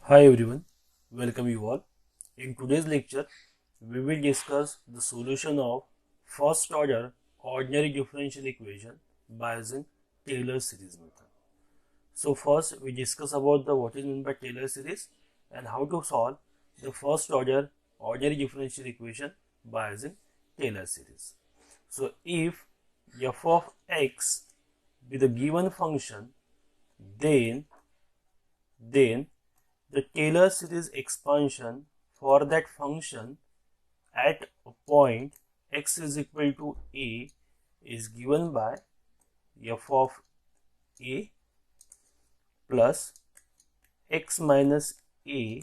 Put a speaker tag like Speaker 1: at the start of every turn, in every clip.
Speaker 1: Hi everyone, welcome you all. In today's lecture, we will discuss the solution of first order ordinary differential equation by using Taylor series method. So first we discuss about the what is meant by Taylor series and how to solve the first order ordinary differential equation by using Taylor series. So if f of x be the given function, then the Taylor series expansion for that function at a point x is equal to a is given by f of a plus x minus a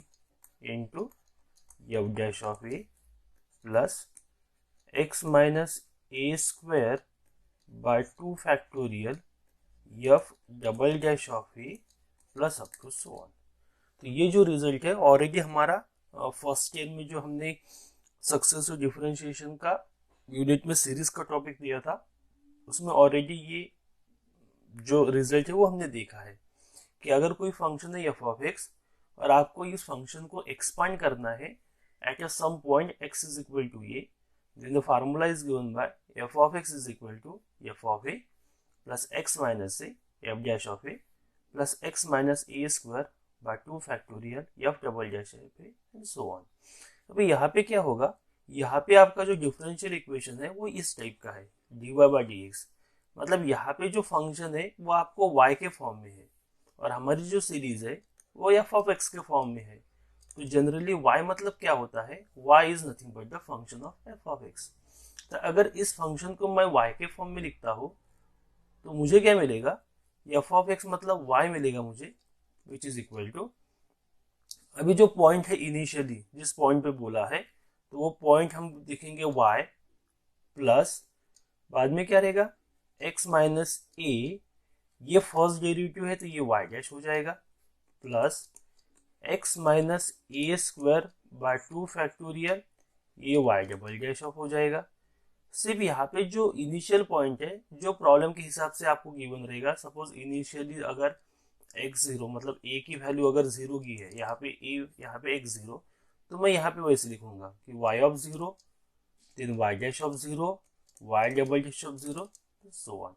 Speaker 1: into f dash of a plus x minus a square by 2 factorial f double dash of a plus up to so on. तो ये जो result है already हमारा first year में जो हमने successive differentiation का unit में सीरीज का टॉपिक दिया था उसमें ऑलरेडी ये जो रिजल्ट है वो हमने देखा है कि अगर कोई फंक्शन है एफ ऑफ एक्स और आपको इस फंक्शन को एक्सपांड करना है at a some point x is equal to a, then the formula is given by f of x is equal to f of a plus x minus a f dash of a plus x minus a square by 2 factorial f double dash पे and so on. अभी यहाँ पे क्या होगा, यहाँ पे आपका जो डिफरेंशियल इक्वेशन है वो इस टाइप का है dy बाई डी एक्स, मतलब यहाँ पे जो फंक्शन है वो आपको y के फॉर्म में है और हमारी जो सीरीज है वो f ऑफ x के फॉर्म में है। तो जनरली y मतलब क्या होता है, y is nothing but the function of f of x। तो अगर इस फंक्शन को मैं y के फॉर्म में लिखता हूँ तो मुझे क्या मिलेगा, f ऑफ x मतलब y मिलेगा मुझे, विच इज इक्वल टू, अभी जो पॉइंट है इनिशियली जिस पॉइंट पे बोला है तो वो पॉइंट हम लिखेंगे y प्लस बाद में क्या रहेगा x माइनस ए, ये फर्स्ट डेरिवेटिव है तो ये y डैश हो जाएगा plus x minus a square by 2 factorial, ये y डबल डैश ऑफ हो जाएगा। सिर्फ यहाँ पे जो इनिशियल पॉइंट है जो प्रॉब्लम के हिसाब से आपको गिवन रहेगा, सपोज इनिशियली अगर x0 मतलब a की वैल्यू अगर 0 की है, यहाँ पे a यहाँ पे x0, तो मैं यहाँ पे वैसे लिखूंगा कि y of 0 then y dash of 0 y double dash of 0 so on.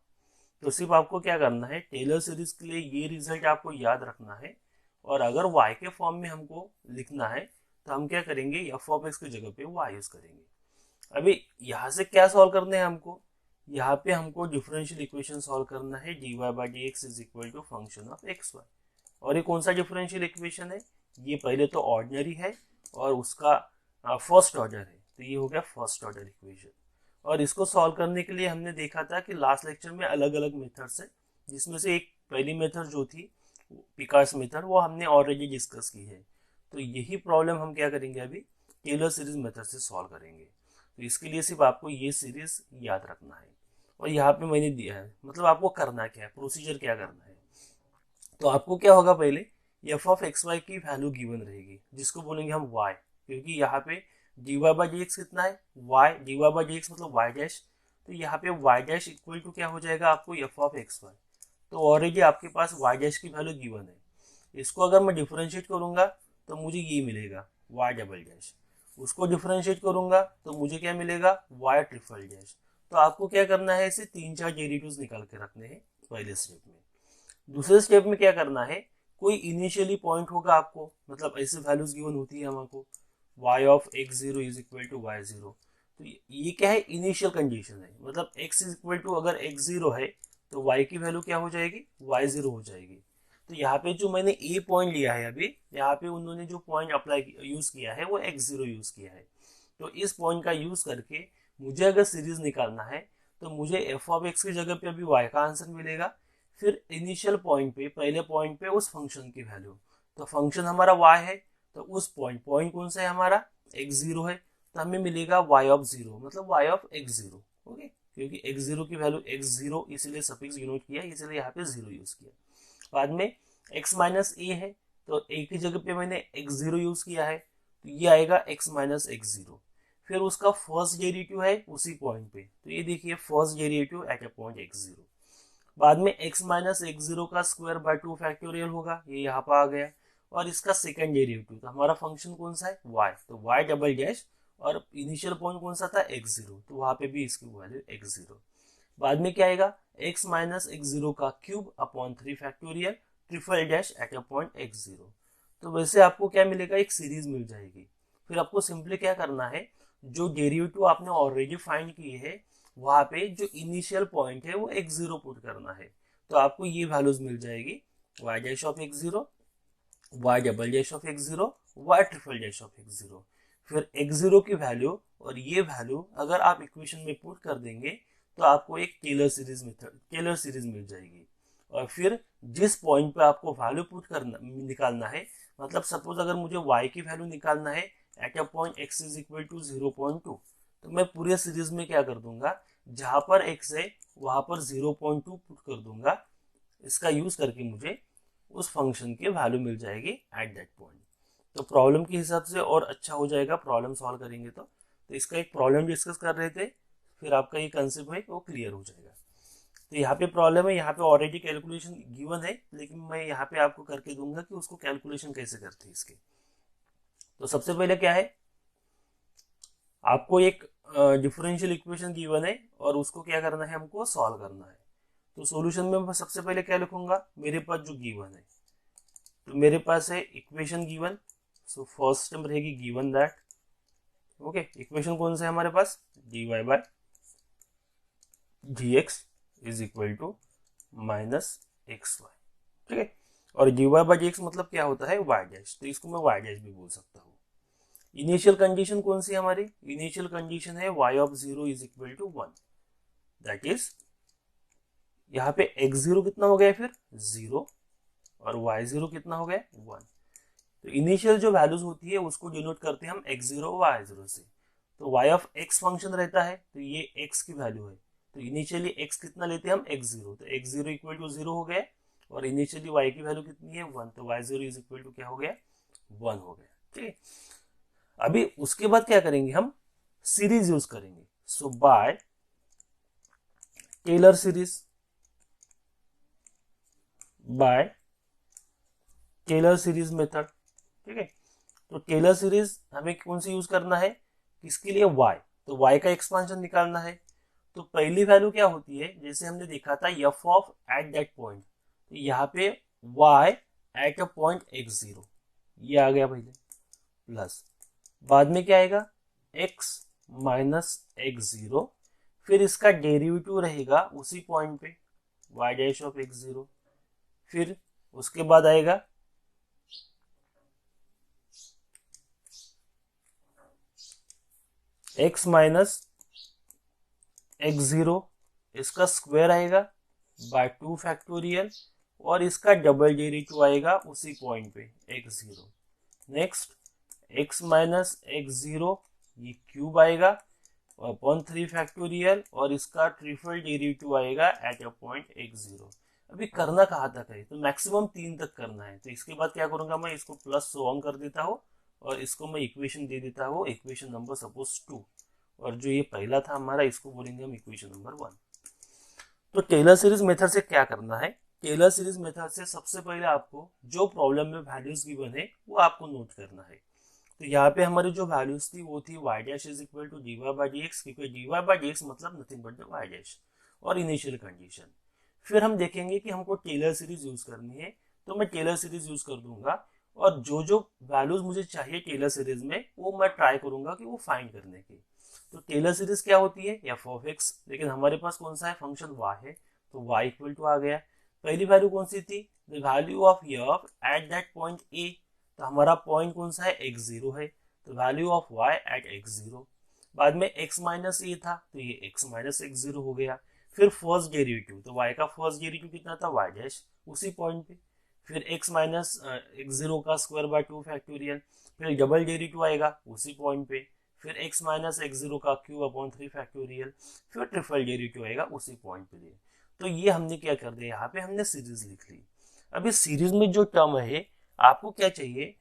Speaker 1: तो सिर्फ आपको क्या करना है, टेलर सीरीज के लिए ये रिजल्ट आपको याद रखना है और अगर y के फॉर्म में हमको लिखना है तो हम क्या करेंगे, f ऑफ x की जगह पे y यूज करेंगे। अभी यहाँ से क्या सॉल्व करने हैं हमको, यहाँ पे हमको डिफरेंशियल इक्वेशन सॉल्व करना है dy by d x is equal to function of x y. और ये कौन सा डिफरेंशियल इक्वेशन है, ये पहले तो ऑर्डिनरी है और उसका फर्स्ट ऑर्डर है, तो ये हो गया फर्स्ट ऑर्डर इक्वेशन। और इसको सॉल्व करने के लिए हमने देखा था कि लास्ट लेक्चर में अलग अलग मेथड्स है, जिसमें से एक पहली मेथड जो थी पिकार्स मेथड वो हमने ऑलरेडी डिस्कस की है। तो यही प्रॉब्लम हम क्या करेंगे, अभी टेलर सीरीज मेथड से सॉल्व करेंगे। तो इसके लिए सिर्फ आपको ये सीरीज याद रखना है और यहाँ पे मैंने दिया है, मतलब आपको करना क्या है, प्रोसीजर क्या करना है। तो आपको क्या होगा, पहले एफ ऑफ एक्स वाई की वैल्यू गिवन रहेगी जिसको बोलेंगे हम y, क्योंकि यहाँ पे d y by d x कितना है y, d y by d x मतलब y डैश, तो यहाँ पे y डैश इक्वल टू क्या हो जाएगा आपको एफ ऑफ एक्स वाई। तो ऑलरेडी आपके पास y डैश की वैल्यू गिवन है, इसको अगर मैं डिफरेंशिएट करूंगा तो मुझे ये मिलेगा y डबल डैश, उसको डिफरेंशिएट करूंगा तो मुझे क्या मिलेगा y ट्रिपल डैश। तो आपको क्या करना है, इसे 3-4 डेरिवेटिव्स निकाल के रखने हैं पहले स्टेप में। दूसरे स्टेप में क्या करना है, कोई इनिशियली पॉइंट होगा आपको, मतलब ऐसे वैल्यूज गिवन होती है हमको y of x0 is equal to y0, तो ये क्या है इनिशियल कंडीशन है, मतलब x इज इक्वल टू अगर x0 है तो y की वैल्यू क्या हो जाएगी y0 हो जाएगी। तो यहाँ पे जो मैंने a पॉइंट लिया है, अभी यहाँ पे उन्होंने जो पॉइंट अप्लाई यूज किया है वो x0 यूज किया है। तो इस पॉइंट का यूज करके मुझे अगर सीरीज निकालना है तो मुझे एफ ऑफ एक्स की जगह पे अभी y का आंसर मिलेगा, फिर इनिशियल पॉइंट पे पहले पॉइंट पे उस फंक्शन की वैल्यू, तो फंक्शन हमारा y है तो उस पॉइंट कौन सा है हमारा x0 है, तो हमें मिलेगा y ऑफ 0 मतलब y ऑफ x0। ओके, क्योंकि x0 की वैल्यू x0 इसलिए सफिक्स यूनिट किया, इसलिए यहाँ पे 0 यूज किया। बाद में x माइनस ए है तो a की जगह पे मैंने x0 यूज किया है, तो ये आएगा x माइनस x0। फिर उसका फर्स्ट डेरिवेटिव है उसी पॉइंट पे, तो ये देखिए first derivative eight a point x0। बाद में x माइनस x0 का स्क्वायर बाय 2 फैक्टोरियल होगा, ये यहाँ पर आ गया, और इसका सेकंड डेरिवेटिव, तो हमारा फंक्शन कौन सा है y, तो y डबल डैश और इनिशियल पॉइंट कौन सा था x0, तो वहां पे भी इसकी वैल्यू x0। बाद में क्या आएगा x माइनस x0 का cube upon 3 factorial triple dash at a point x0। तो वैसे आपको क्या मिलेगा, एक सीरीज मिल जाएगी। फिर आपको सिंपली क्या करना है, जो डेरिवेटिव आपने ऑलरेडी फाइंड किए है वहां पे जो इनिशियल पॉइंट है वो x0 पुट करना है, तो आपको ये वैल्यूज मिल जाएगी y dash of x0, y double dash of x0, y triple dash of x0। फिर x0 की वैल्यू और ये वैल्यू अगर आप इक्वेशन में पुट कर देंगे तो आपको एक टेलर सीरीज मिल जाएगी। और फिर जिस पॉइंट पे आपको वैल्यू पुट करना निकालना है, मतलब सपोज अगर मुझे y की वैल्यू निकालना है at a point x is equal to 0.2, तो मैं पूरे सीरीज में क्या कर दूंगा, जहां पर x है वहां पर 0.2 पुट कर दूंगा। इसका यूज करके मुझे उस फंक्शन की वैल्यू मिल जाएगी एट दैट पॉइंट। तो प्रॉब्लम के हिसाब से और अच्छा हो जाएगा प्रॉब्लम सॉल्व करेंगे तो इसका एक प्रॉब्लम डिस्कस कर रहे थे, फिर आपका ये कंसेप्ट है वो क्लियर हो जाएगा। तो यहाँ पे प्रॉब्लम है, यहाँ पे ऑलरेडी कैलकुलेशन गिवन है, लेकिन मैं यहाँ पे आपको करके दूंगा कि उसको कैलकुलेशन कैसे करते हैं इसके। तो सबसे पहले क्या है, आपको एक डिफरेंशियल इक्वेशन गिवन है और उसको क्या करना है, हमको सॉल्व करना है। तो सॉल्यूशन में मैं सबसे पहले क्या लिखूंगा, मेरे पास जो गिवन है, तो मेरे पास है equation given, so first term रहेगी गिवन दैट, ओके। इक्वेशन कौन सा है हमारे पास, dy by dx is equal to minus xy, ठीक है। और dy बाय dx मतलब क्या होता है, y डैश, तो इसको मैं y डैश भी बोल सकता हूँ। इनिशियल कंडीशन कौन सी है हमारी, इनिशियल कंडीशन है y of 0 is equal to 1, that is यहाँ पे x0 कितना हो गया फिर 0 और y0 कितना हो गया 1। तो इनिशियल जो वैल्यूज होती है उसको डिनोट करते हैं हम x0 y0 से। तो y ऑफ x फंक्शन रहता है, तो ये x की वैल्यू है, तो इनिशियली x कितना लेते हैं हम x0, तो x0 इक्वल टू 0 हो गया, और इनिशियली y की वैल्यू कितनी है 1, तो y0 इज इक्वल टू क्या हो गया 1 हो गया, ठीक है। अभी उसके बाद क्या करेंगे, हम सीरीज यूज करेंगे। So by Taylor series, by Taylor series method, ठीक है। तो टेलर सीरीज हमें कौन सी यूज करना है, किसके लिए y, तो y का एक्सपांशन निकालना है। तो पहली वैल्यू क्या होती है, जैसे हमने देखा था f of at that point, तो यहाँ पे y eight a point x0 ये आ गया पहले, प्लस बाद में क्या आएगा x माइनस x0, फिर इसका डेरिवेटिव रहेगा उसी पॉइंट पे y डैश ऑफ x0, फिर उसके बाद आएगा x माइनस x0, इसका स्क्वायर आएगा बाय 2 फैक्टोरियल, और इसका डबल डेरिवेटिव आएगा उसी पॉइंट पे x0। Next x minus x0 ये क्यूब आएगा अपॉन 3 फैक्टोरियल, और इसका ट्रिपल डेरिवेटिव आएगा एट अ पॉइंट x0। अभी करना कहाँ तक है, तो मैक्सिमम 3 तक करना है। तो इसके बाद क्या करूंगा, मैं इसको प्लस सो ऑन कर देता हूँ और इसको मैं इक्वेशन दे देता हूँ, इक्वेशन नंबर सपोज 2, और जो ये पहला था हमारा इसको बोलेंगे हम इक्वेशन नंबर 1। तो टेलर सीरीज मेथड से क्या करना है, टेलर सीरीज मेथड से सबसे पहले आपको जो प्रॉब्लम में वैल्यूज गिवन है वो आपको नोट करना है। तो यहाँ पे हमारी जो वैल्यूज थी वो थी y dash is equal to dy by dx, क्योंकि dy बाय dx मतलब nothing but the y dash और इनिशियल कंडीशन। फिर हम देखेंगे कि हमको टेलर सीरीज यूज करनी है, तो मैं टेलर सीरीज यूज कर दूंगा, और जो जो वैल्यूज मुझे चाहिए टेलर सीरीज में वो मैं ट्राई करूंगा कि वो फाइंड करने की। तो टेलर सीरीज क्या होती है, f ऑफ x, लेकिन हमारे पास कौन सा है फंक्शन y है, तो y इक्वल टू आ गया। पहली वैल्यू कौन सी थी, the value of f at that point a, तो हमारा पॉइंट कौन सा है x0 है, तो value of y eight x0। बाद में x माइनस a था, तो ये x माइनस x0 हो गया। फिर फर्स्ट डेरिवेटिव, तो y का फर्स्ट डेरिवेटिव कितना था y डैश उसी पॉइंट पे, फिर x माइनस x0 का स्क्वायर बाय 2 फैक्टोरियल, फिर डबल डेरिवेटिव आएगा उसी पॉइंट पे, फिर x माइनस x0 का क्यूब अपॉन 3 फैक्टोरियल, फिर ट्रिपल डेरिवेटिव आएगा उसी पॉइंट पे। तो ये हमने क्या कर दिया, यहाँ पे हमने सीरीज लिख ली। अब इस सीरीज में जो टर्म है आपको क्या चाहिए,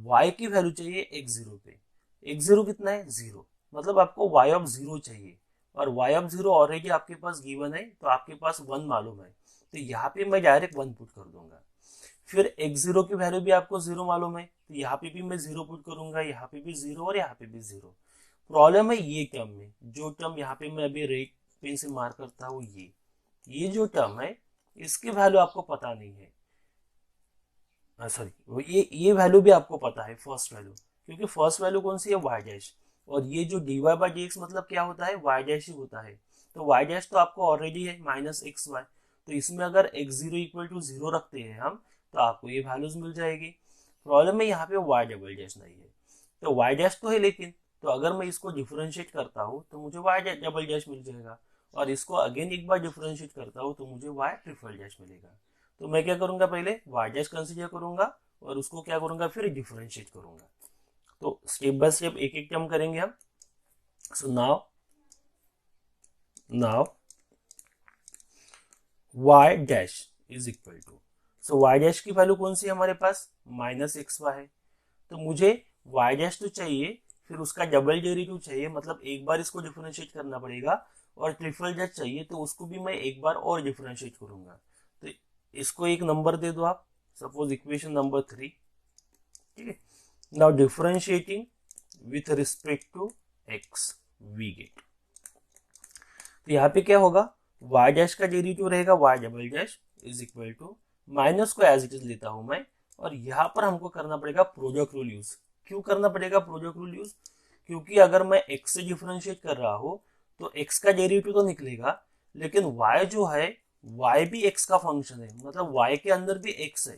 Speaker 1: y की वैल्यू चाहिए x0 पे, x0 कितना है 0, मतलब आपको y ऑफ 0 चाहिए, और y ऑफ 0 ऑलरेडी आपके पास गिवन है, तो आपके पास 1 मालूम है, तो यहाँ पे मैं डायरेक्ट 1 पुट कर दूंगा। फिर x0 की वैल्यू भी आपको 0 मालूम है, तो यहाँ पे भी मैं 0 पुट करूंगा, यहाँ पे भी 0 और यहाँ पे भी 0। प्रॉब्लम है ये टर्म में, जो टर्म यहाँ पे मैं अभी रेड पेन से मार्क करता हूँ, ये जो टर्म है इसकी वैल्यू आपको पता नहीं है, सॉरी ये वैल्यू भी आपको पता है, फर्स्ट वैल्यू, क्योंकि फर्स्ट वैल्यू कौन सी है, वाई डैश, और ये जो d y by d x मतलब क्या होता है, वाई डैश ही होता है। तो वाई डैश तो आपको ऑलरेडी है माइनस एक्स वाई, तो इसमें अगर x zero equal to zero रखते हैं हम, तो आपको ये वैल्यूज मिल जाएगी। प्रॉब्लम में यहाँ पे वाई डबल डैश नहीं है, तो वाई डैश तो है लेकिन, तो अगर मैं इसको डिफरेंशिएट करता हूँ तो मुझे वाई डबल डैश मिल जाएगा, और इसको अगेन एक बार डिफरेंशिएट करता हूँ तो मुझे वाई ट्रिपल डैश मिलेगा। तो मैं क्या करूंगा, पहले वाई डैश कंसीडर करूंगा और उसको क्या करूंगा, फिर डिफरेंशिएट करूंगा। तो स्टेप बाय स्टेप एक एक टर्म करेंगे हम। So now y dash is equal to, so y dash की वैल्यू कौन सी है हमारे पास, माइनस एक्स वाई है, तो मुझे y डैश तो चाहिए, फिर उसका डबल डेरिवेटिव चाहिए, मतलब एक बार इसको डिफरेंशिएट करना पड़ेगा, और ट्रिपल डैश चाहिए तो उसको भी मैं एक बार और डिफरेंशिएट करूंगा। तो इसको एक नंबर दे दो आप, सपोज इक्वेशन नंबर 3, ठीक है। Now differentiating with respect to x we get, तो यहाँ पे क्या होगा, y डैश का डेरिवेटिव रहेगा y double dash is equal to, minus को एज इट इज लेता हूं मैं, और यहाँ पर हमको करना पड़ेगा प्रोडक्ट रूल यूज। क्यों करना पड़ेगा प्रोडक्ट रूल यूज, क्योंकि अगर मैं x से डिफरेंशिएट कर रहा हूँ तो x का डेरिवेटिव तो निकलेगा, लेकिन y जो है y भी x का फंक्शन है, मतलब y के अंदर भी x है,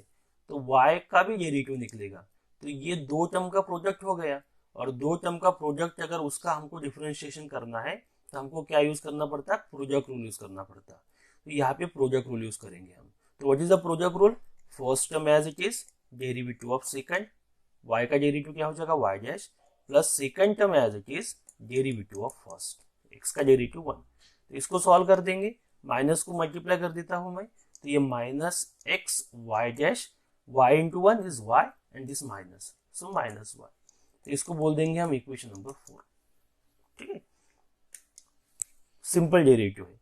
Speaker 1: तो y का भी डेरिवेटिव निकलेगा। तो ये दो टर्म का प्रोडक्ट हो गया, और दो टर्म का प्रोडक्ट अगर उसका हमको डिफरेंशिएशन करना है तो हमको क्या यूज करना पड़ता है, प्रोडक्ट रूल यूज करना पड़ता है। तो यहाँ पे प्रोडक्ट रूल यूज करेंगे हम। तो what is the product rule, first term as it is derivative of second, y का डेरिवेटिव क्या हो जाएगा y dash, plus second term as it is derivative of first, x का डेरिवेटिव 1। तो इसको सॉल्व कर देंगे, माइनस को मल्टीप्लाई कर देता हूं मैं, तो ये minus x y dash, y into 1 is y and this minus, so minus y। तो इसको बोल देंगे हम इक्वेशन नंबर 4, ठीक है, सिंपल डेरिवेटिव है।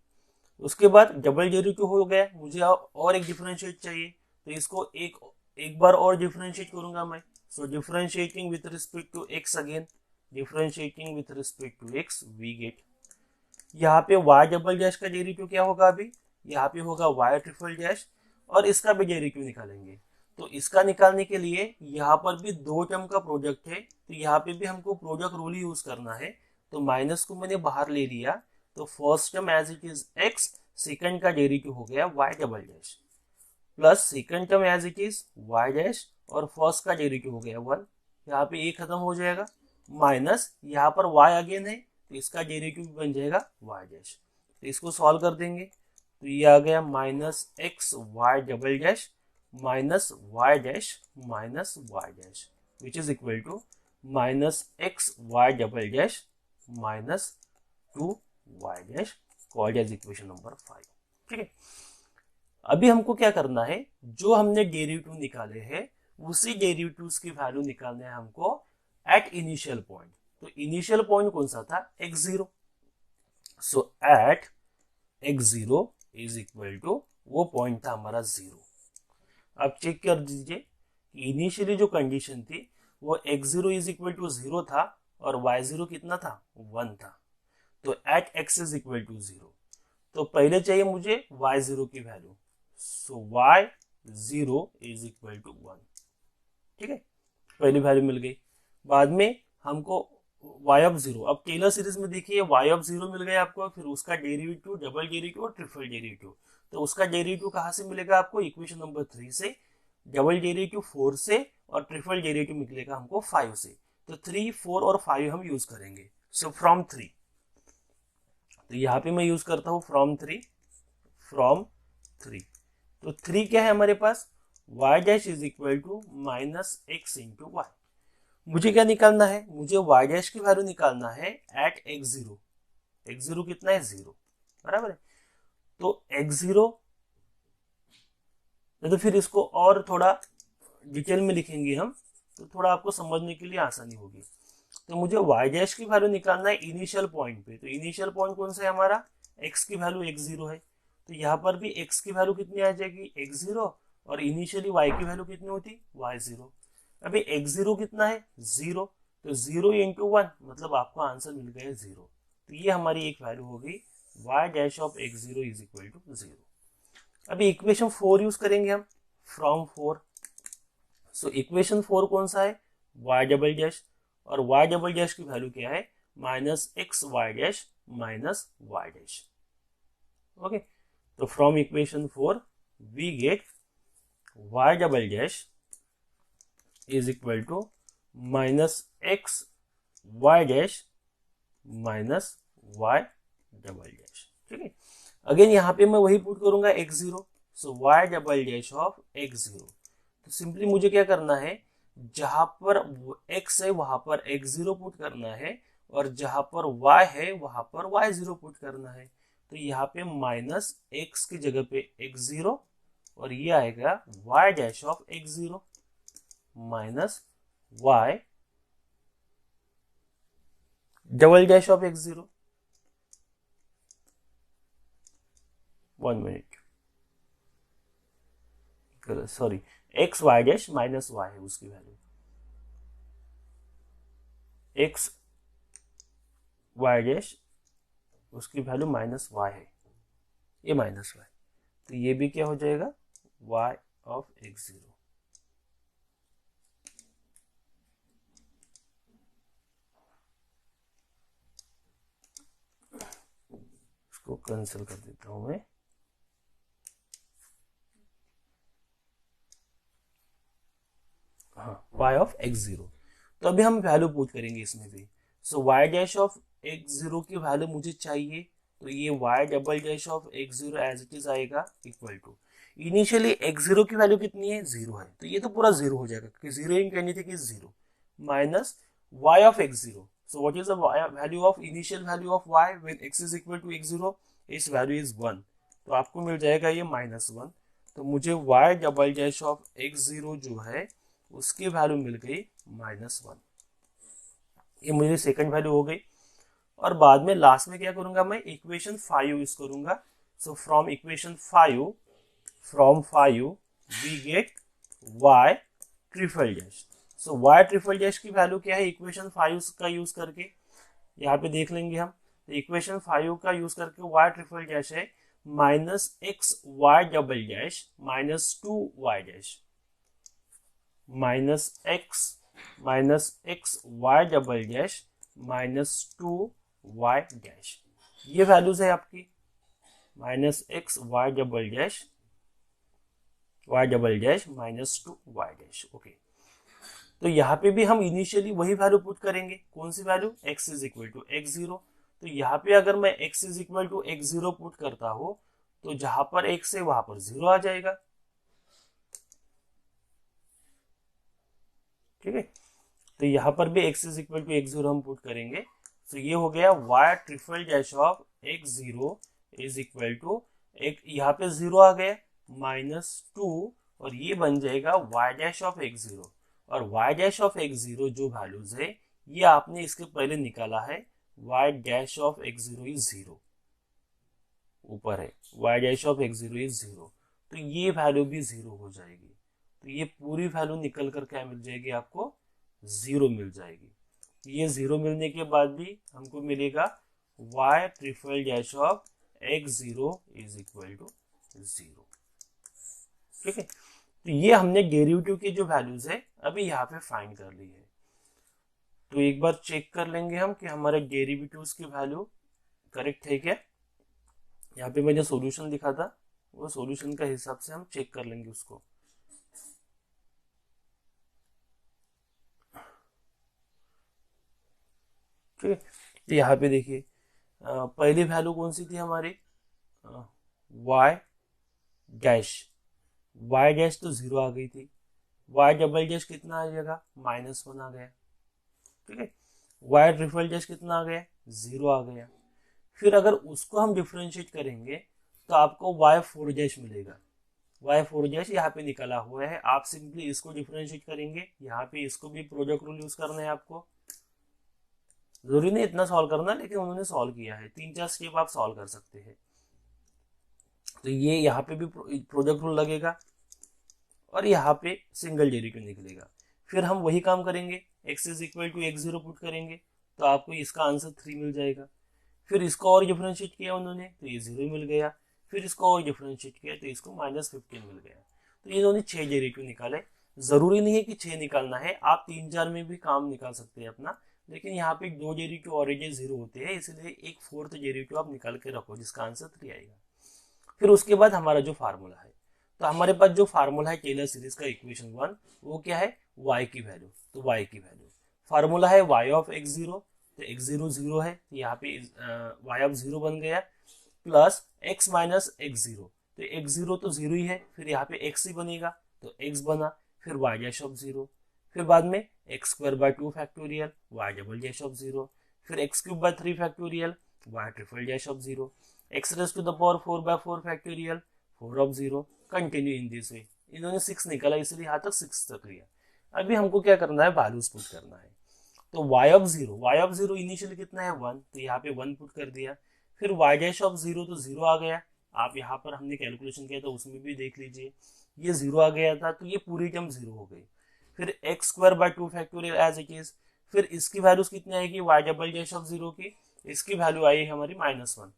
Speaker 1: उसके बाद डबल डेरिवेटिव हो गया, मुझे और एक डिफरेंशिएट चाहिए, तो इसको एक बार और डिफरेंशिएट करूंगा मैं। So differentiating with respect to x again, differentiating with respect to x we get, यहाँ पे y डबल डैश का डेरिवेटिव क्या होगा, अभी यहाँ पे होगा y ट्रिपल डैश, और इसका भी डेरिवेटिव निकालेंगे। तो इसका निकालने के लिए यहाँ पर भी दो टर्म का प्रोडक्ट है, तो यहाँ पे भी हमको प्रोडक्ट रूल यूज करना है। तो माइनस को मैंने बाहर ले लिया, तो first term as it is x, second का डेरिवेटिव हो गया y double dash, plus second term as it is y dash, और फर्स्ट का डेरिवेटिव हो गया 1, यहाँ पे एक खत्म हो जाएगा, माइनस यहाँ पर y अगेन है, तो इसका डेरिवेटिव बन जाएगा y डैश। तो इसको सॉल्व कर देंगे, तो ये आ गया minus x y double dash minus y dash minus y dash, which is equal to minus x y double dash minus 2y dash, called as equation number 5, ठीक है। अभी हमको क्या करना है, जो हमने डेरिवेटिव निकाले हैं उसी डेरिवेटिव्स की वैल्यू निकालना है हमको एट इनिशियल पॉइंट। तो इनिशियल पॉइंट कौन सा था, x0, so at x0 is equal to, वो पॉइंट था हमारा 0। आप चेक कर दीजिए, इनिशियली जो कंडीशन थी वो x0 इज इक्वल टू 0 था, और y0 कितना था, 1 था। तो at x is equal to 0, तो पहले चाहिए मुझे y0 की value, so y0 is equal to 1, ठीक है, पहली वैल्यू मिल गई। बाद में हमको y ऑफ 0, अब टेलर सीरीज में देखिए y ऑफ 0 मिल गया आपको, फिर उसका डेरिवेटिव, डबल डेरिवेटिव और ट्रिपल डेरिवेटिव। तो उसका डेरिवेटिव कहाँ से मिलेगा आपको, इक्वेशन नंबर 3 से, डबल डेरिवेटिव 4 से, और ट्रिपल डेरिवेटिव मिलेगा हमको 5 से। तो 3, 4 और 5 हम यूज करेंगे। सो फ्रॉम 3, तो यहाँ पे मैं यूज करता हूँ फ्रॉम 3। तो 3 क्या है हमारे पास, y dash is equal to minus x into y. मुझे क्या निकालना है, मुझे y डैश की वैल्यू निकालना है एट x0। x0 कितना है, 0, बराबर है। तो x0, तो फिर इसको और थोड़ा डिटेल में लिखेंगे हम, तो थोड़ा आपको समझने के लिए आसानी होगी। तो मुझे y डैश की वैल्यू निकालना है इनिशियल पॉइंट पे। तो इनिशियल पॉइंट कौन सा है हमारा, x की वैल्यू x0 है, तो यहाँ पर भी x की वैल्यू कितनी आ जाएगी, x0, और इनिशियली y की वैल्यू कितनी होती, y0। अभी x0 कितना है, 0, तो 0 इंटू 1 मतलब आपको आंसर मिल गया 0। तो ये हमारी एक वैल्यू हो गई y dash of x0 is equal to 0। अभी इक्वेशन 4 यूज करेंगे हम, फ्रॉम 4। सो इक्वेशन 4 कौन सा है, y डबल डैश, और y डबल डैश की वैल्यू क्या है, minus x y dash minus y dash. Okay, तो from equation 4 we get y double dash is equal to minus x y dash minus y double dash. ठीक है, again यहाँ पे मैं वही पुट करूंगा x0, so y double dash of x0। तो simply मुझे क्या करना है, जहां पर x है वहां पर x0 पुट करना है, और जहां पर y है वहां पर y0 पुट करना है। तो यहाँ पे माइनस x की जगह पे x0, और ये आएगा y dash of x0 minus y double dash of x0। 1 minute, sorry, x y dash minus y है उसकी वैल्यू, एक्स वाई डैश उसकी वैल्यू माइनस वाई है, ये माइनस वाई, तो ये भी क्या हो जाएगा, y ऑफ x0। इसको कैंसिल कर देता हूं मैं, हाँ, y ऑफ x0। तो अभी हम वैल्यू पुट करेंगे इसमें भी। सो y डैश ऑफ x0 की वैल्यू मुझे चाहिए, तो ये y double dash of x0 as it is आएगा इक्वल टू, इनिशियली x0 की वैल्यू कितनी है, 0 है, तो ये तो पूरा 0 हो जाएगा क्योंकि 0 into anything is 0, minus y of x0। So what is the value of initial value of y when x is equal to x0, इस वैल्यू इज 1, तो आपको मिल जाएगा ये -1। तो मुझे y double dash of x0 जो है उसकी वैल्यू मिल गई -1, ये मुझे सेकंड वैल्यू हो गई। और बाद में लास्ट में क्या करूंगा, मैं इक्वेशन 5 यूज करूंगा। So from equation 5 we get y triple dash. So y triple dash की वैल्यू क्या है, इक्वेशन 5 का यूज करके यहाँ पे देख लेंगे हम। तो इक्वेशन 5 का यूज करके y ट्रिपल डैश है minus x y double dash minus 2y dash minus x y double dash minus 2y dash, ये वैल्यूज है आपकी, minus x y double dash minus 2y dash. Okay, तो यहाँ पे भी हम इनिशियली वही वैल्यू पुट करेंगे, कौन सी value, x is equal to x0। तो यहाँ पे अगर मैं x is equal to x0 put करता हूँ, तो जहां पर x है वहां पर 0 आ जाएगा। ठीक है, तो यहाँ पर भी x is equal to x0 हम पुट करेंगे। तो ये हो गया y triple dash of x0 is equal to, एक यहाँ पे 0 आ गया -2, और ये बन जाएगा y डैश ऑफ x0, और y डैश ऑफ x0 जो वैल्यूज है ये आपने इसके पहले निकाला है, y dash of x0 is 0, ऊपर है y dash of x0 is 0, तो ये वैल्यू भी 0 हो जाएगी। तो ये पूरी वैल्यू निकल कर क्या मिल जाएगी, आपको 0 मिल जाएगी। ये 0 मिलने के बाद भी हमको मिलेगा y triple dash of x0 is equal to 0। ठीक है, तो ये हमने डेरिवेटिव की जो वैल्यूज है अभी यहाँ पे फाइंड कर ली है। तो एक बार चेक कर लेंगे हम कि हमारे डेरिवेटिव्स की वैल्यू करेक्ट है क्या। यहाँ पे मैंने सॉल्यूशन लिखा था, वो सॉल्यूशन का हिसाब से हम चेक कर लेंगे उसको। ठीक है, तो यहाँ पे देखिए पहली वैल्यू कौन सी थी हमारी, y डैश तो 0 आ गई थी, y डबल डैश कितना आ जाएगा, -1 आ गया। ठीक है, y ट्रिपल डैश कितना आ गया, 0 आ गया। फिर अगर उसको हम डिफरेंशिएट करेंगे तो आपको y फोर डैश मिलेगा, y फोर डैश यहाँ पे निकला हुआ है। आप सिंपली इसको डिफरेंशिएट करेंगे, यहाँ पे इसको भी प्रोडक्ट रूल यूज करना है आपको, जरूरी नहीं इतना सॉल्व करना, लेकिन उन्होंने सॉल्व किया है, 3-4 स्टेप आप सॉल्व कर सकते हैं। तो ये यहाँ पे भी प्रोडक्ट रूल लगेगा, और यहाँ पे सिंगल डेरिवेटिव निकलेगा। फिर हम वही काम करेंगे, x is equal to x0 put करेंगे तो आपको इसका आंसर 3 मिल जाएगा। फिर इसको और डिफरेंशिएट किया उन्होंने तो ये 0 मिल गया। फिर इसको और डिफरेंशिएट किया तो इसको -15 मिल गया। तो ये इन्होंने 6 डेरिवेटिव निकाले। जरूरी नहीं है कि 6 निकालना है, आप 3-4 में भी काम निकाल सकते हैं अपना, लेकिन यहाँ पे 2 डेरिवेटिव ऑलरेडी 0 होते हैं, इसलिए एक 4th डेरिवेटिव आप निकाल के रखो जिसका आंसर 3 आएगा। फिर उसके बाद हमारा जो फार्मूला है, तो हमारे पास जो फार्मूला है टेलर सीरीज का इक्वेशन 1, वो क्या है, y की वैल्यू। तो y की वैल्यू फार्मूला है y ऑफ x0, तो x0 0 है, तो यहाँ पे y ऑफ 0 बन गया, प्लस x माइनस x0, तो x0 तो 0 ही है, फिर यहाँ पे x ही बनेगा तो x बना, फिर y डैश ऑफ 0, फिर बाद में x² 2 factorial y double dash of 0, फिर x³ 3 factorial y triple dash of 0, x raise to the power 4/4 factorial 4 of 0, continue in this way. इन्होंने 6 निकाला इसलिए यहाँ तक 6 तक लिया। अभी हमको क्या करना है, वैल्यूज पुट करना है। तो y ऑफ 0 इनिशियली कितना है 1, तो यहाँ पे 1 पुट कर दिया। फिर y डैश ऑफ 0 तो 0 आ गया, आप यहाँ पर हमने कैलकुलेशन किया था उसमें भी देख लीजिए, ये 0 आ गया था, तो ये पूरी टर्म 0 हो गई। फिर x² 2 factorial as it is, फिर इसकी वैल्यूज कितनी आएगी y डबल डैश ऑफ 0 की, इसकी वैल्यू आई हमारी -1।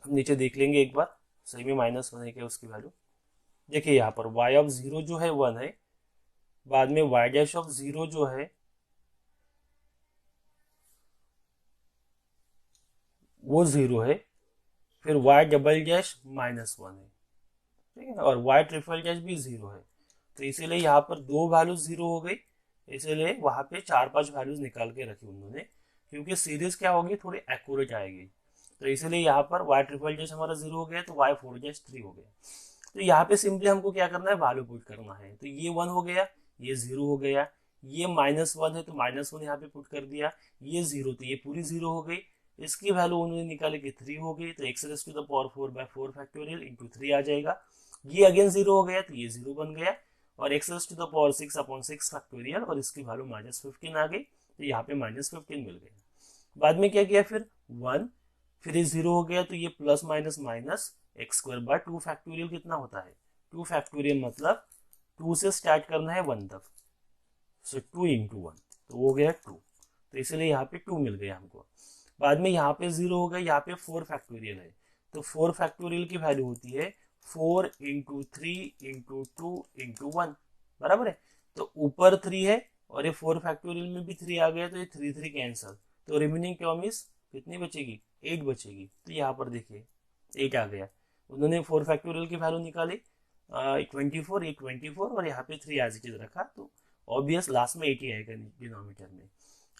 Speaker 1: हम नीचे देख लेंगे एक बार सही में -1 है क्या उसकी वैल्यू। देखिए यहाँ पर y ऑफ 0 जो है 1 है, बाद में y डैश ऑफ 0 जो है वो 0 है, फिर y डबल डैश -1 है, ठीक है, और y ट्रिपल डैश भी 0 है। तो इसीलिए यहाँ पर 2 वैल्यूज 0 हो गई, इसीलिए वहां पे 4-5 वैल्यूज निकाल के रखी उन्होंने, क्योंकि सीरीज क्या होगी, थोड़ी एक्यूरेट आएगी। तो इसीलिए यहाँ पर y ट्रिपल डैश हमारा 0 हो गया, तो y 4 डैश 3 हो गया। तो यहाँ पे सिंपली हमको क्या करना है, वैल्यू पुट करना है। तो ये 1 हो गया, ये 0 हो गया, ये -1 है तो -1 यहाँ पे पुट कर दिया, ये 0 तो ये पूरी 0 हो गई, इसकी वैल्यू उन्होंने निकाली कि 3 हो गई, तो x raise to the power 4/4 factorial into 3 आ जाएगा। ये अगेन 0 हो गया तो ये 0 बन गया, और x raise to the power 6/6 factorial, और इसकी वैल्यू -15 आ गई, तो यहाँ पे -15 मिल गया। बाद में क्या किया, फिर 1, फिर ये 0 हो गया, तो ये plus minus minus x² 2 factorial कितना होता है, 2 फैक्टोरियल मतलब 2 से स्टार्ट करना है 1 तक, सो 2 इंटू 1 तो हो गया 2, तो इसलिए यहाँ पे 2 मिल गया हमको। बाद में यहाँ पे 0 हो गया, यहाँ पे 4 फैक्टोरियल है, तो 4 फैक्टोरियल की वैल्यू होती है 4 इंटू 3 इंटू 2 इंटू 1, बराबर है। तो ऊपर 3 है और ये 4 फैक्टोरियल में भी 3 आ गया, तो ये 3 कैंसल, तो रिमेनिंग टर्म इज कितनी बचेगी, 8 बचेगी। तो यहाँ पर देखिए 8 आ गया, उन्होंने 4 फैक्टोरियल की वैल्यू निकाली 24, 24 और यहाँ पे 3 एज इट इज रखा, तो ऑब्वियस लास्ट में 80 आएगा डिनोमिनेटर में।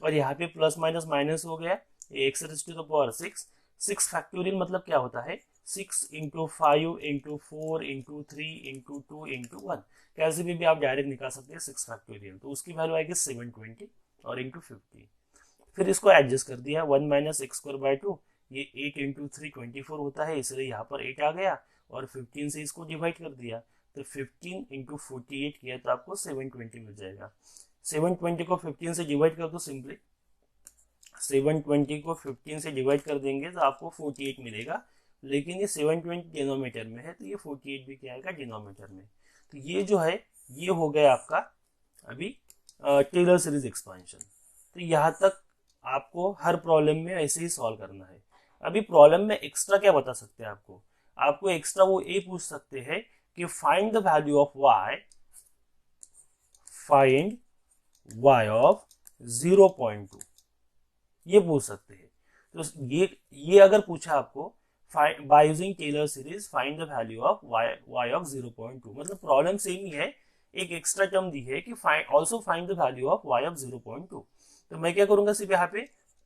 Speaker 1: और यहाँ पे प्लस माइनस माइनस हो गया, x raise to the power 6 factorial मतलब क्या होता है, 6 into 5 into 4 into 3 into 2 into 1, कैसे भी आप डायरेक्ट निकाल सकते हैं 6 फैक्टोरियल, तो उसकी वैल्यू आएगी 720 और इंटू 50। फिर इसको एडजस्ट कर दिया, 1 माइनस x² 2, ये 8 इंटू 3 24 होता है, इसलिए यहाँ पर 8 आ गया, और 15 से इसको डिवाइड कर दिया, तो 15 इंटू 48 किया तो आपको 720 मिल जाएगा। 720 को 15 से डिवाइड कर दो, सिंपली 720 को 15 से डिवाइड कर देंगे तो आपको 48 मिलेगा, लेकिन ये 720 डिनोमिनेटर में है, तो ये 48 भी क्या आएगा डिनोमिनेटर में। तो ये जो है ये हो गया आपका अभी टेलर सीरीज एक्सपेंशन। तो यहाँ तक आपको हर प्रॉब्लम में ऐसे ही सॉल्व करना है। अभी प्रॉब्लम में एक्स्ट्रा क्या बता सकते हैं, आपको एक्स्ट्रा वो ये पूछ सकते हैं कि find the value of y, find y of 0.2, ये पूछ सकते हैं। तो ये अगर पूछा आपको by using Taylor series find the value of y of 0.2, मतलब प्रॉब्लम सेम ही है, एक एक्स्ट्रा टर्म दी है कि also find the value of y of 0.2। तो मैं क्या करूंगा, सिर्फ यहाँ पे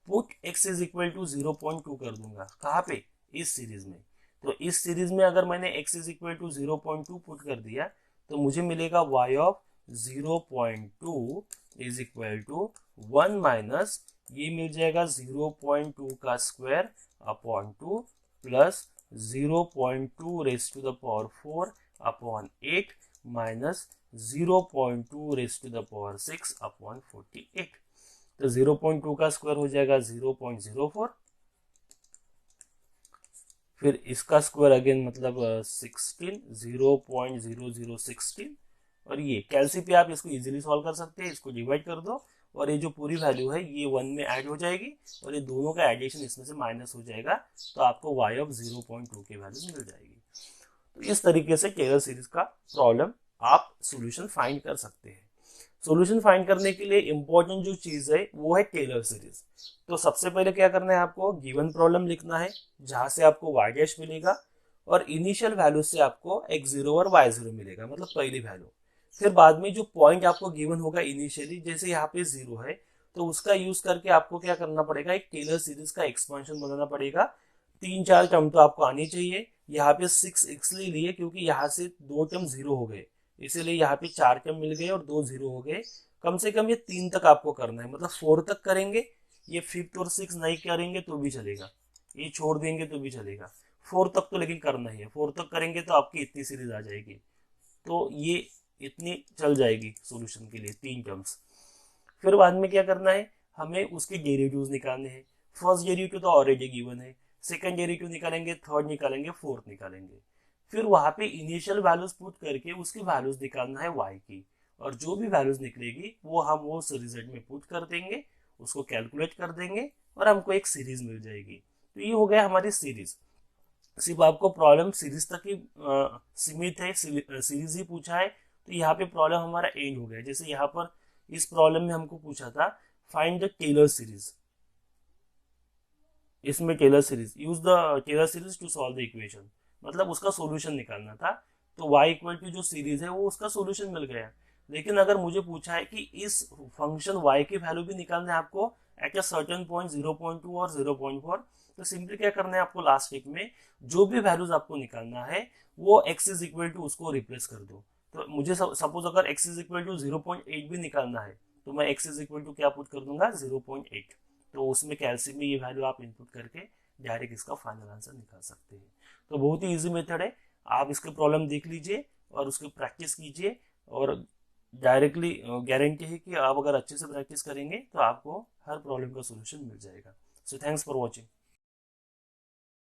Speaker 1: put x is equal to 0.2 कर दूंगा, कहाँ पे, इस सीरीज में। तो इस सीरीज में अगर मैंने x is equal to 0.2 put कर दिया तो मुझे मिलेगा y of 0.2 is equal to 1 minus ये मिल जाएगा 0.2 का square upon 2 plus 0.2 raise to the power 4 upon 8 minus 0.2 raise to the power 6 upon 48। तो 0.2 का स्क्वायर हो जाएगा 0.04, फिर इसका स्क्वायर अगेन मतलब 16, 0.0016, और ये कैलसी पे आप इसको इजीली सॉल्व कर सकते हैं। इसको डिवाइड कर दो और ये जो पूरी वैल्यू है ये 1 में ऐड हो जाएगी और ये दोनों का एडिशन इसमें से माइनस हो जाएगा, तो आपको y ऑफ 0.2 की वैल्यू मिल जाएगी। तो इस तरीके से टेलर सीरीज का प्रॉब्लम आप सॉल्यूशन फाइंड कर सकते हैं। सॉल्यूशन फाइंड करने के लिए इंपॉर्टेंट जो चीज है वो है टेलर सीरीज। तो सबसे पहले क्या करना है, आपको गिवन प्रॉब्लम लिखना है जहां से आपको y डैश मिलेगा और इनिशियल वैल्यू से आपको x0 और y0 मिलेगा, मतलब पहली वैल्यू। फिर बाद में जो पॉइंट आपको गिवन होगा इनिशियली, जैसे यहाँ पे 0 है तो उसका यूज करके आपको क्या करना पड़ेगा, एक टेलर सीरीज का एक्सपेंशन बनाना पड़ेगा। 3-4 टर्म तो आपको आनी चाहिए। यहाँ पे 6 इसलिए लिए क्योंकि यहाँ से 2 टर्म 0 हो गए, इसीलिए यहाँ पे 4 टर्म मिल गए और 2 0 हो गए। कम से कम ये 3 तक आपको करना है, मतलब 4 तक करेंगे। ये 5 और 6 नहीं करेंगे तो भी चलेगा, ये छोड़ देंगे तो भी चलेगा। 4 तक तो लेकिन करना ही है, 4 तक करेंगे तो आपकी इतनी सीरीज आ जाएगी। तो ये इतनी चल जाएगी सॉल्यूशन के लिए 3 टर्म्स। फिर बाद में क्या करना है, हमें उसके डेरिवेटिव्स निकालने हैं। फर्स्ट डेरिवेटिव तो ऑलरेडी गिवन है, सेकंड डेरिवेटिव निकालेंगे, थर्ड निकालेंगे, फोर्थ निकालेंगे। फिर वहां पे इनिशियल वैल्यूज पुट करके उसकी वैल्यूज निकालना है y की, और जो भी वैल्यूज निकलेगी वो हम वो रिजल्ट में पुट कर देंगे, उसको कैलकुलेट कर देंगे और हमको एक सीरीज मिल जाएगी। तो ये हो गया हमारी सीरीज। सिर्फ आपको प्रॉब्लम सीरीज तक ही सीमित है, सीरीज ही पूछा है, तो यहाँ पे प्रॉब्लम हमारा एंड हो गया। जैसे यहाँ पर इस प्रॉब्लम में हमको पूछा था फाइंड द टेलर सीरीज, इसमें Taylor series use the Taylor series to solve the equation, मतलब उसका सॉल्यूशन निकालना था। तो y इक्वल टू जो सीरीज है वो उसका सॉल्यूशन मिल गया। लेकिन अगर मुझे पूछा है कि इस फंक्शन y की वैल्यू भी निकालना है आपको एट अ सर्टेन पॉइंट 0.2 और 0.4, तो सिंपली क्या करना है आपको, लास्ट वीक में जो भी वैल्यूज आपको निकालना है वो x इज इक्वल टू उसको रिप्लेस कर दो। तो मुझे सपोज अगर x इज इक्वल टू 0.8 भी निकालना है तो मैं x इज इक्वल टू क्या पुट कर दूंगा, 0.8। तो उसमें कैल्शियम में ये वैल्यू आप इनपुट करके डायरेक्ट इसका फाइनल आंसर निकाल सकते हैं। तो बहुत ही इजी मेथड है, आप इसके प्रॉब्लम देख लीजिए और उसकी प्रैक्टिस कीजिए, और डायरेक्टली गारंटी है कि आप अगर अच्छे से प्रैक्टिस करेंगे तो आपको हर प्रॉब्लम का सॉल्यूशन मिल जाएगा। So thanks for watching.